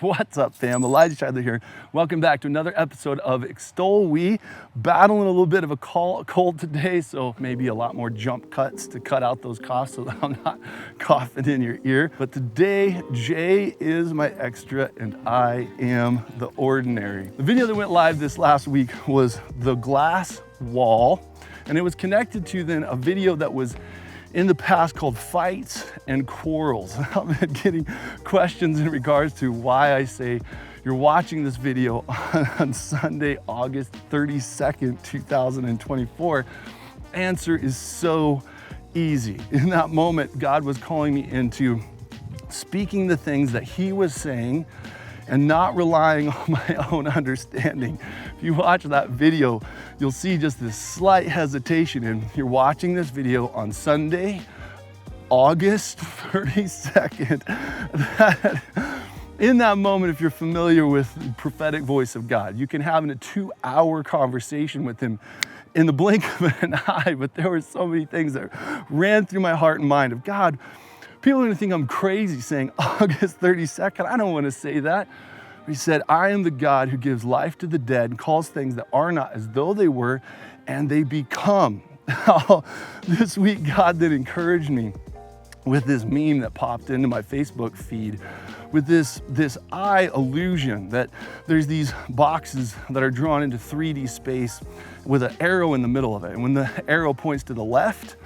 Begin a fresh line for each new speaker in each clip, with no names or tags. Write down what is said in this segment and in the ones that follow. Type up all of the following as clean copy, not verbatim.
What's up, fam? Elijah Shidler here. Welcome back to another episode of EXTOL WE. Battling a little bit of a cold today, so maybe a lot more jump cuts to cut out those coughs so that I'm not coughing in your ear. But today, Jay is my extra and I am the ordinary. The video that went live this last week was the glass wall, and it was connected to then a video that was in the past called Fights and Quarrels. I've been getting questions in regards to why I say you're watching this video on Sunday, August 32nd, 2024. Answer is so easy. In that moment, God was calling me into speaking the things that He was saying and not relying on my own understanding. If you watch that video, you'll see just this slight hesitation, and you're watching this video on Sunday, August 32nd. In that moment, if you're familiar with the prophetic voice of God, you can have a 2-hour conversation with Him in the blink of an eye, but there were so many things that ran through my heart and mind of God. People are gonna think I'm crazy saying August 32nd. I don't wanna say that. He said, I am the God who gives life to the dead and calls things that are not as though they were, and they become. This week, God did encourage me with this meme that popped into my Facebook feed with this eye illusion that there's these boxes that are drawn into 3D space with an arrow in the middle of it. And when the arrow points to the left,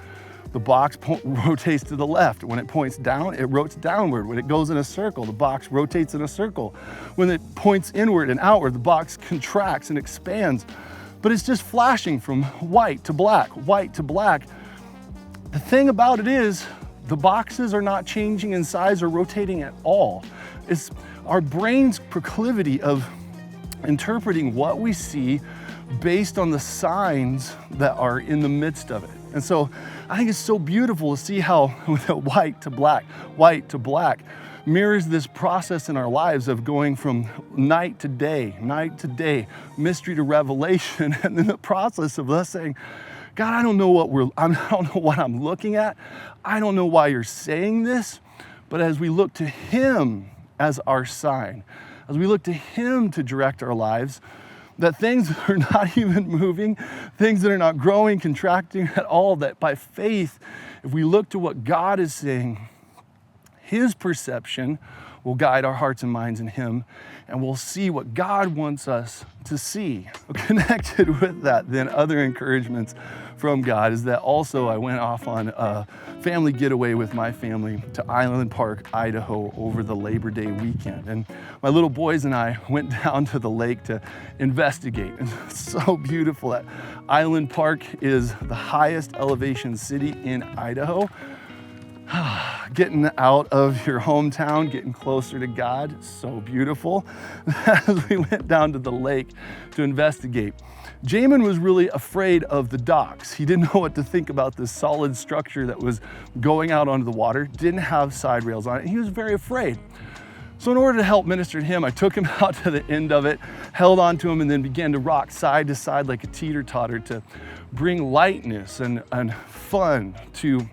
the box rotates to the left. When it points down, it rotates downward. When it goes in a circle, the box rotates in a circle. When it points inward and outward, the box contracts and expands. But it's just flashing from white to black, white to black. The thing about it is, the boxes are not changing in size or rotating at all. It's our brain's proclivity of interpreting what we see based on the signs that are in the midst of it. And so I think it's so beautiful to see how white to black mirrors this process in our lives of going from night to day, mystery to revelation, and then the process of us saying, God, I don't know what I'm looking at. I don't know why you're saying this, but as we look to Him as our sign, as we look to Him to direct our lives, that things that are not even moving, things that are not growing, contracting at all, that by faith, if we look to what God is saying, His perception will guide our hearts and minds in Him, and we'll see what God wants us to see. Connected with that, then other encouragements from God is that also I went off on a family getaway with my family to Island Park, Idaho over the Labor Day weekend. And my little boys and I went down to the lake to investigate. And it's so beautiful. That Island Park is the highest elevation city in Idaho. Getting out of your hometown, getting closer to God, so beautiful. As we went down to the lake to investigate, Jamin was really afraid of the docks. He didn't know what to think about this solid structure that was going out onto the water, didn't have side rails on it. He was very afraid. So in order to help minister to him, I took him out to the end of it, held onto him, and then began to rock side to side like a teeter-totter to bring lightness and fun to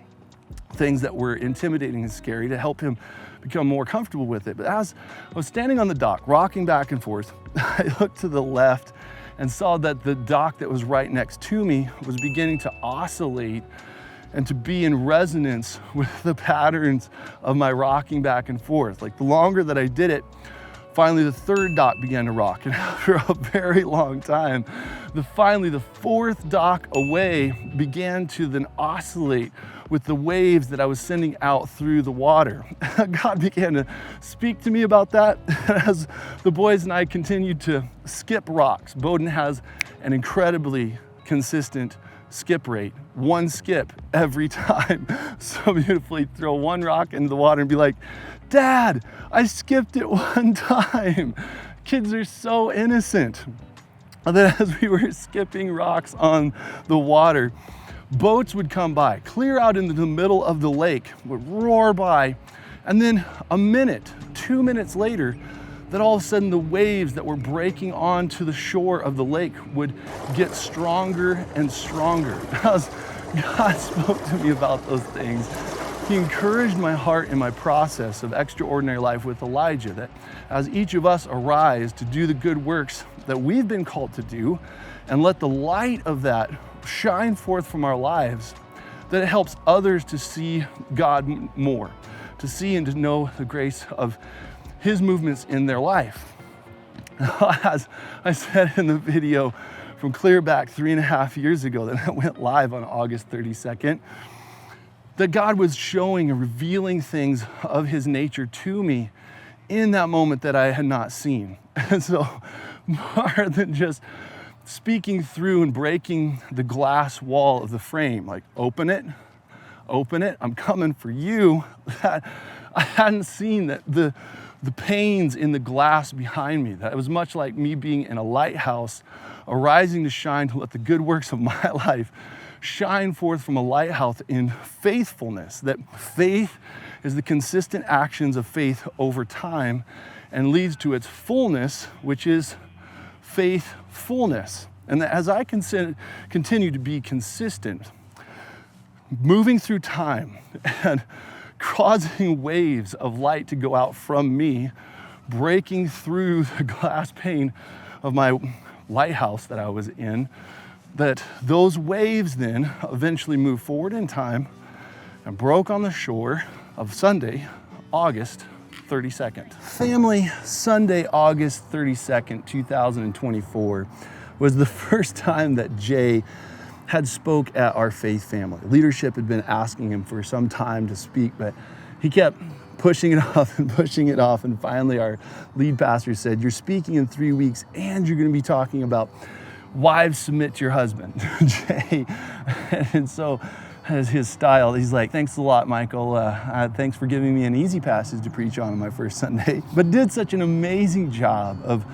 things that were intimidating and scary, to help him become more comfortable with it. But as I was standing on the dock, rocking back and forth, I looked to the left and saw that the dock that was right next to me was beginning to oscillate and to be in resonance with the patterns of my rocking back and forth. Like the longer that I did it, finally the third dock began to rock. And after a very long time, finally the fourth dock away began to then oscillate with the waves that I was sending out through the water. God began to speak to me about that as the boys and I continued to skip rocks. Bowden has an incredibly consistent skip rate, one skip every time. So beautifully throw one rock into the water and be like, Dad, I skipped it one time. Kids are so innocent. And then as we were skipping rocks on the water, boats would come by, clear out into the middle of the lake, would roar by, and then a minute, 2 minutes later, that all of a sudden the waves that were breaking onto the shore of the lake would get stronger and stronger. As God spoke to me about those things, He encouraged my heart in my process of extraordinary life with Elijah, that as each of us arise to do the good works that we've been called to do, and let the light of that shine forth from our lives, that it helps others to see God more, to see and to know the grace of His movements in their life. As I said in the video from clear back 3.5 years ago that went live on August 32nd, that God was showing and revealing things of His nature to me in that moment that I had not seen. And so more than just speaking through and breaking the glass wall of the frame, like open it, I'm coming for you, that I hadn't seen that the panes in the glass behind me, that it was much like me being in a lighthouse, arising to shine to let the good works of my life shine forth from a lighthouse in faithfulness, that faith is the consistent actions of faith over time and leads to its fullness, which is faithfulness. And that as I continue to be consistent, moving through time and causing waves of light to go out from me, breaking through the glass pane of my lighthouse that I was in, that those waves then eventually moved forward in time and broke on the shore of Sunday, August 32nd. Family, Sunday, August 32nd, 2024 was the first time that Jay had spoke at our faith family. Leadership had been asking him for some time to speak, but he kept pushing it off and pushing it off. And finally our lead pastor said, "You're speaking in 3 weeks and you're gonna be talking about wives submit to your husband." Jay, and so as his style, he's like, "Thanks a lot, Michael. Thanks for giving me an easy passage to preach on my first Sunday." But did such an amazing job of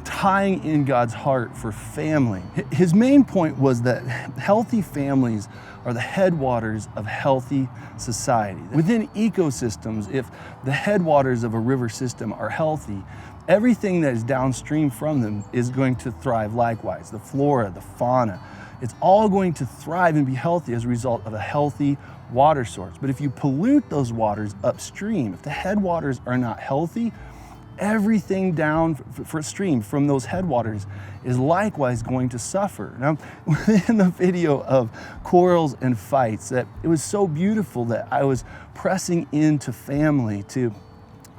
tying in God's heart for family. His main point was that healthy families are the headwaters of healthy society. Within ecosystems, if the headwaters of a river system are healthy, everything that is downstream from them is going to thrive likewise. The flora, the fauna, it's all going to thrive and be healthy as a result of a healthy water source. But if you pollute those waters upstream, if the headwaters are not healthy, everything downstream from those headwaters is likewise going to suffer. Now, within the video of quarrels and fights, that it was so beautiful that I was pressing into family to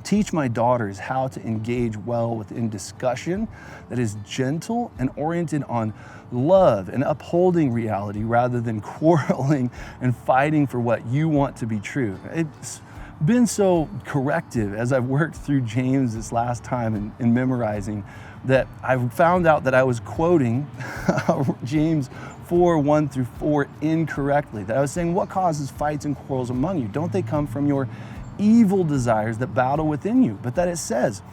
teach my daughters how to engage well within discussion that is gentle and oriented on love and upholding reality rather than quarreling and fighting for what you want to be true. It's been so corrective as I've worked through James this last time in memorizing, that I found out that I was quoting James 4:1-4 incorrectly. That I was saying, what causes fights and quarrels among you? Don't they come from your evil desires that battle within you? But that it says,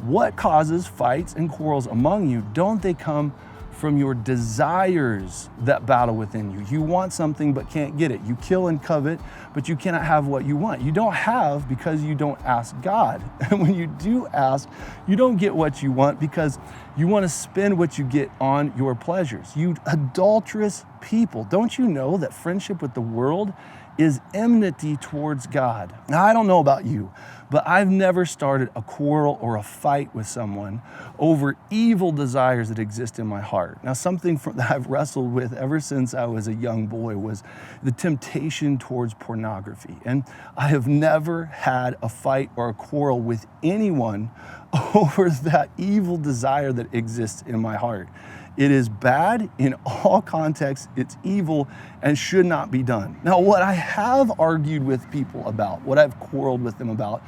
what causes fights and quarrels among you? Don't they come from your desires that battle within you? You want something but can't get it. You kill and covet, but you cannot have what you want. You don't have because you don't ask God. And when you do ask, you don't get what you want because you want to spend what you get on your pleasures. You adulterous people, don't you know that friendship with the world is enmity towards God? Now, I don't know about you, but I've never started a quarrel or a fight with someone over evil desires that exist in my heart. Now, something that I've wrestled with ever since I was a young boy was the temptation towards pornography. And I have never had a fight or a quarrel with anyone over that evil desire that exists in my heart. It is bad in all contexts, it's evil and should not be done. Now, what I have argued with people about, what I've quarreled with them about,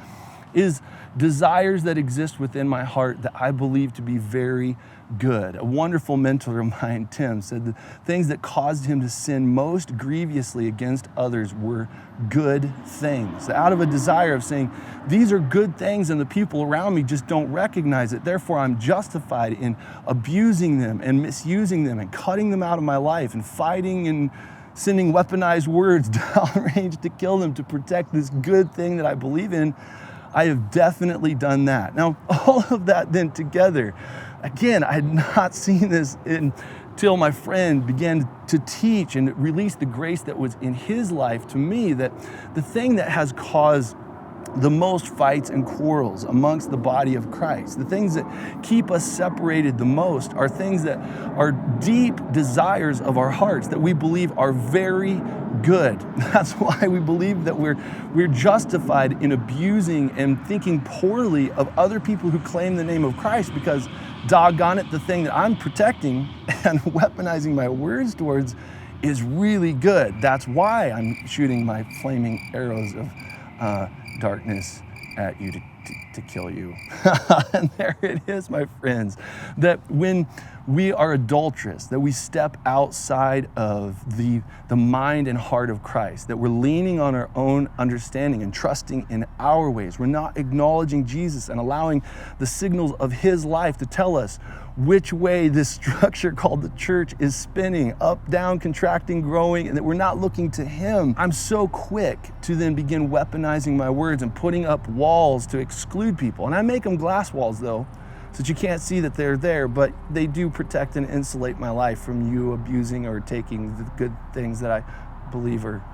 is desires that exist within my heart that I believe to be very good. A wonderful mentor of mine, Tim, said the things that caused him to sin most grievously against others were good things. Out of a desire of saying, these are good things and the people around me just don't recognize it. Therefore, I'm justified in abusing them and misusing them and cutting them out of my life and fighting and sending weaponized words downrange to kill them to protect this good thing that I believe in. I have definitely done that. Now, all of that then together, again, I had not seen this in till my friend began to teach and release the grace that was in his life to me, that the thing that has caused the most fights and quarrels amongst the body of Christ, the things that keep us separated the most, are things that are deep desires of our hearts that we believe are very good. That's why we believe that we're justified in abusing and thinking poorly of other people who claim the name of Christ, because doggone it, the thing that I'm protecting and weaponizing my words towards is really good. That's why I'm shooting my flaming arrows of darkness at you to kill you. And there it is, my friends, that when we are adulterous, that we step outside of the mind and heart of Christ, that we're leaning on our own understanding and trusting in our ways. We're not acknowledging Jesus and allowing the signals of his life to tell us which way this structure called the church is spinning, up, down, contracting, growing, and that we're not looking to him. I'm so quick to then begin weaponizing my words and putting up walls to exclude people. And I make them glass walls, though, so that you can't see that they're there, but they do protect and insulate my life from you abusing or taking the good things that I believe are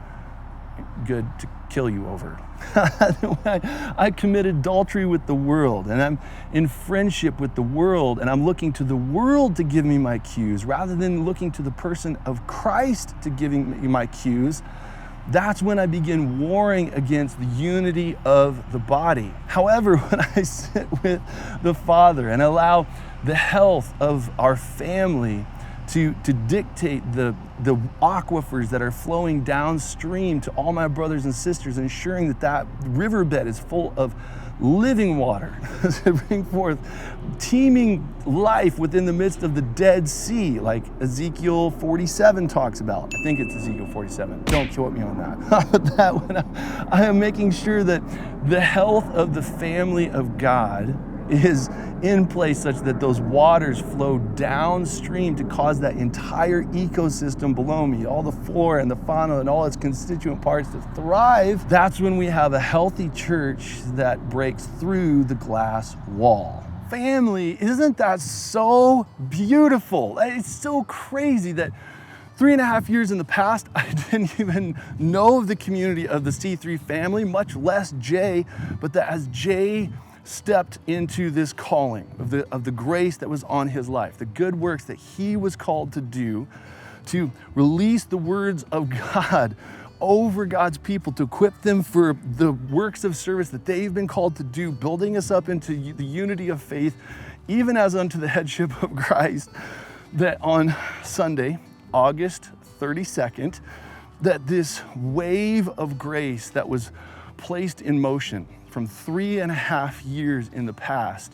good to kill you over. I commit adultery with the world, and I'm in friendship with the world, and I'm looking to the world to give me my cues rather than looking to the person of Christ to giving me my cues. That's when I begin warring against the unity of the body. However, when I sit with the Father and allow the health of our family to dictate the aquifers that are flowing downstream to all my brothers and sisters, ensuring that that riverbed is full of living water to bring forth teeming life within the midst of the Dead Sea, like Ezekiel 47 talks about. I think it's Ezekiel 47. Don't quote me on that. But that when I am making sure that the health of the family of God is in place such that those waters flow downstream to cause that entire ecosystem below me, all the flora and the fauna and all its constituent parts to thrive. That's when we have a healthy church that breaks through the glass wall. Family, isn't that so beautiful? It's so crazy that 3.5 years in the past, I didn't even know of the community of the C3 family, much less Jay, but that as Jay stepped into this calling of the grace that was on his life, the good works that he was called to do, to release the words of God over God's people, to equip them for the works of service that they've been called to do, building us up into the unity of faith, even as unto the headship of Christ, that on Sunday, August 32nd, that this wave of grace that was placed in motion from 3.5 years in the past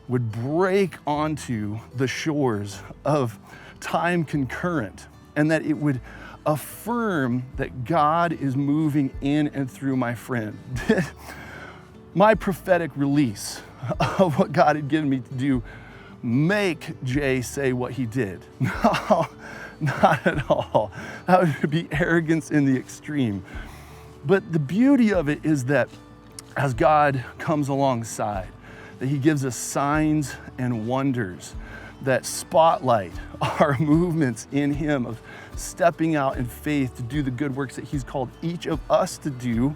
would break onto the shores of time concurrent, and that it would affirm that God is moving in and through my friend. My prophetic release of what God had given me to do make Jay say what he did? No, not at all. That would be arrogance in the extreme. But the beauty of it is that as God comes alongside, that he gives us signs and wonders that spotlight our movements in him of stepping out in faith to do the good works that he's called each of us to do,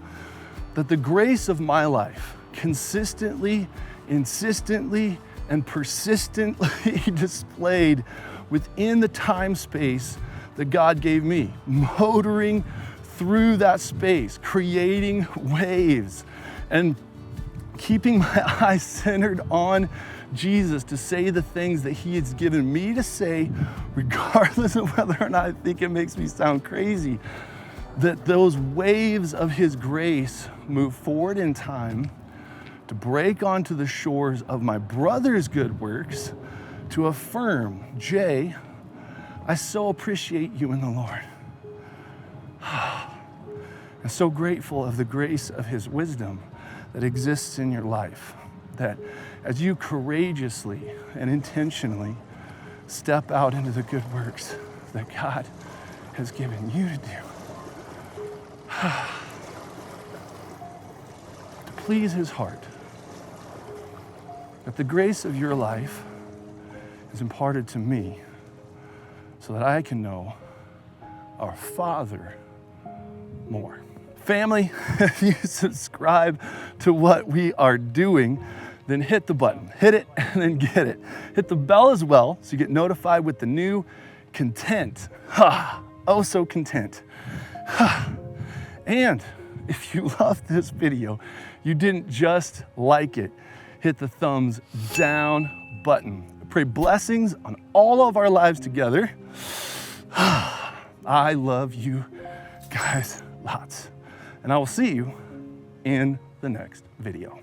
that the grace of my life consistently, insistently, and persistently displayed within the time space that God gave me, motoring through that space, creating waves, and keeping my eyes centered on Jesus to say the things that he has given me to say, regardless of whether or not I think it makes me sound crazy, that those waves of his grace move forward in time to break onto the shores of my brother's good works to affirm, Jay, I so appreciate you in the Lord. I'm so grateful of the grace of his wisdom that exists in your life, that as you courageously and intentionally step out into the good works that God has given you to do, to please his heart, that the grace of your life is imparted to me so that I can know our Father more. Family, if you subscribe to what we are doing, then hit the button, hit it, and then get it. Hit the bell as well, so you get notified with the new content. Oh, so content. And if you loved this video, you didn't just like it, hit the thumbs down button. I pray blessings on all of our lives together. I love you guys lots. And I will see you in the next video.